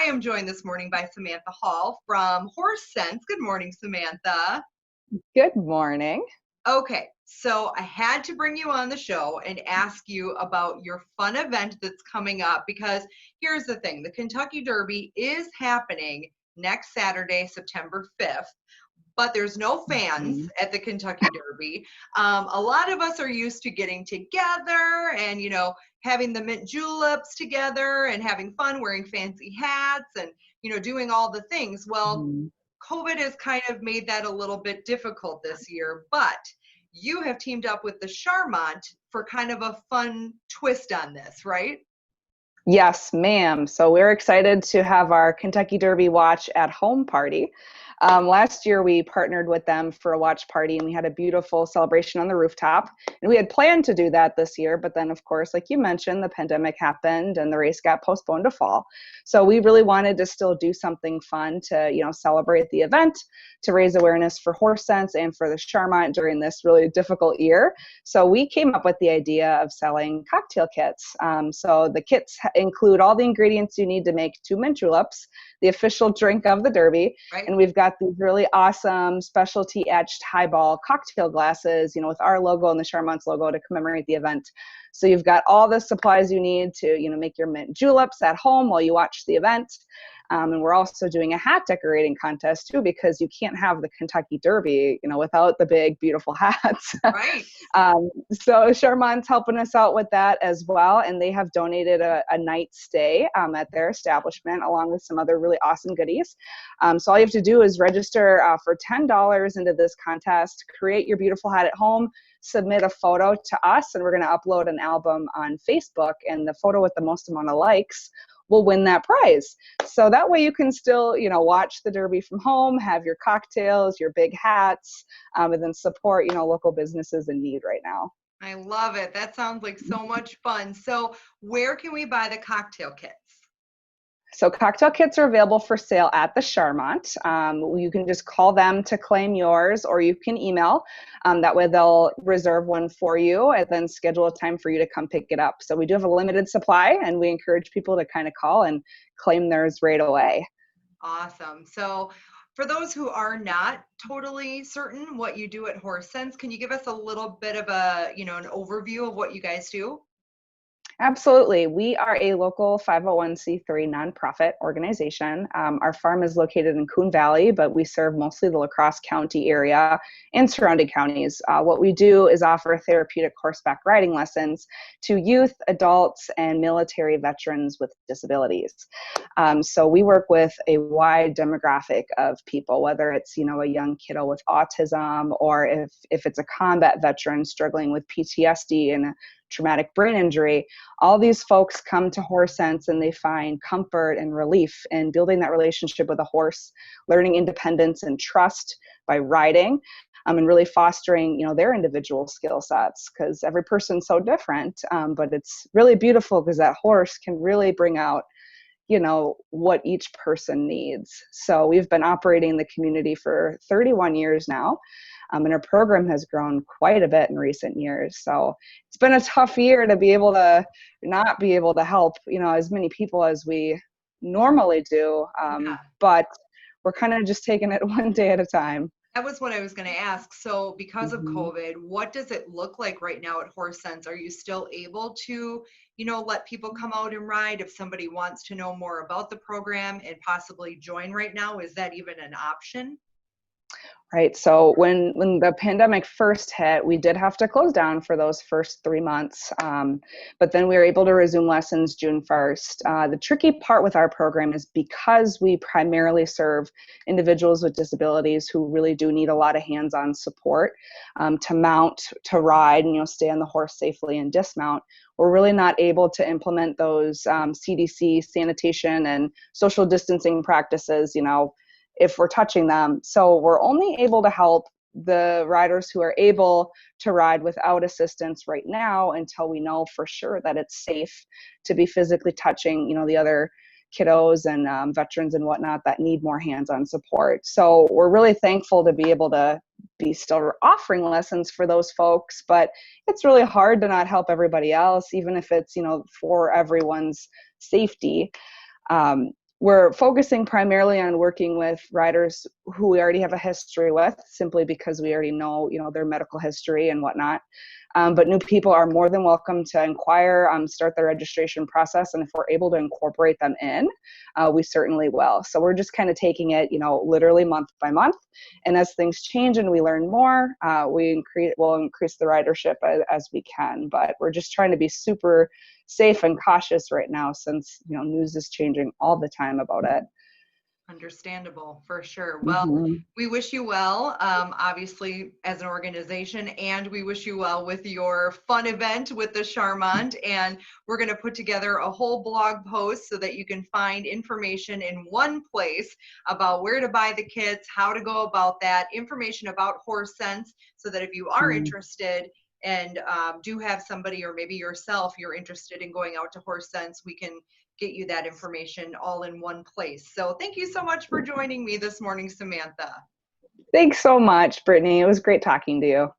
I am joined this morning by Samantha Hall from Horse Sense. Good morning, Samantha. Good morning. Okay, so I had to bring you on the show and ask you about your fun event that's coming up because here's the thing, the Kentucky Derby is happening next Saturday, September 5th. But there's no fans Mhm. at the Kentucky Derby. A lot of us are used to getting together and, having the mint juleps together and having fun wearing fancy hats and, doing all the things. Well, Mhm. COVID has kind of made that a little bit difficult this year, but you have teamed up with the Charmant for kind of a fun twist on this, right? Yes, ma'am. So we're excited to have our Kentucky Derby watch at home party. Last year, we partnered with them for a watch party, and we had a beautiful celebration on the rooftop. And we had planned to do that this year, but then, of course, like you mentioned, the pandemic happened and the race got postponed to fall. So we really wanted to still do something fun to, celebrate the event, to raise awareness for Horse Sense and for the Charmant during this really difficult year. So we came up with the idea of selling cocktail kits. So the kits include all the ingredients you need to make two mint juleps, the official drink of the Derby. Right? And we've got these really awesome specialty etched highball cocktail glasses, with our logo and the Charmant's logo to commemorate the event. So you've got all the supplies you need to, make your mint juleps at home while you watch the event. And we're also doing a hat decorating contest too, because you can't have the Kentucky Derby, without the big, beautiful hats. Right. So Charmant's helping us out with that as well. And they have donated a night stay at their establishment along with some other really awesome goodies. So all you have to do is register for $10 into this contest, create your beautiful hat at home, submit a photo to us, and we're going to upload an album on Facebook. And the photo with the most amount of likes will win that prize. So that way you can still, watch the Derby from home, have your cocktails, your big hats, and then support, local businesses in need right now. I love it. That sounds like so much fun. So, where can we buy the cocktail kits? So cocktail kits are available for sale at the Charmant. You can just call them to claim yours, or you can email. That way they'll reserve one for you and then schedule a time for you to come pick it up. So we do have a limited supply, and we encourage people to kind of call and claim theirs right away. Awesome. So, for those who are not totally certain what you do at Horse Sense, can you give us a little bit of an overview of what you guys do? Absolutely. We are a local 501c3 nonprofit organization. Our farm is located in Coon Valley, but we serve mostly the La Crosse County area and surrounding counties. What we do is offer therapeutic horseback riding lessons to youth, adults, and military veterans with disabilities. So we work with a wide demographic of people, whether it's, a young kiddo with autism, or if it's a combat veteran struggling with PTSD and a traumatic brain injury. All these folks come to Horse Sense and they find comfort and relief in building that relationship with a horse, learning independence and trust by riding, and really fostering, their individual skill sets, because every person's so different. But it's really beautiful because that horse can really bring out, what each person needs. So we've been operating in the community for 31 years now. And our program has grown quite a bit in recent years. So it's been a tough year to be able to not be able to help, as many people as we normally do. Yeah. But we're kind of just taking it one day at a time. That was what I was going to ask. So, because of Mhm. COVID, what does it look like right now at Horse Sense? Are you still able to, let people come out and ride if somebody wants to know more about the program and possibly join right now? Is that even an option? Right. So when the pandemic first hit, we did have to close down for those first 3 months. But then we were able to resume lessons June 1st. The tricky part with our program is because we primarily serve individuals with disabilities who really do need a lot of hands-on support to mount, to ride, and stay on the horse safely and dismount. We're really not able to implement those CDC sanitation and social distancing practices, if we're touching them. So we're only able to help the riders who are able to ride without assistance right now until we know for sure that it's safe to be physically touching, the other kiddos and veterans and whatnot that need more hands-on support. So we're really thankful to be able to be still offering lessons for those folks, but it's really hard to not help everybody else, even if it's, for everyone's safety. we're focusing primarily on working with riders who we already have a history with, simply because we already know, their medical history and whatnot. But new people are more than welcome to inquire, start the registration process, and if we're able to incorporate them in, we certainly will. So we're just kind of taking it, literally month by month. And as things change and we learn more, we'll increase the ridership as we can. But we're just trying to be super safe and cautious right now, since news is changing all the time about it. Understandable, for sure. Well, we wish you well, obviously, as an organization, and we wish you well with your fun event with the Charmant. And we're going to put together a whole blog post so that you can find information in one place about where to buy the kits, how to go about that, information about Horse Sense, so that if you are interested and do have somebody, or maybe yourself, you're interested in going out to Horse Sense, we can get you that information all in one place. So thank you so much for joining me this morning, Samantha. Thanks so much, Brittany. It was great talking to you.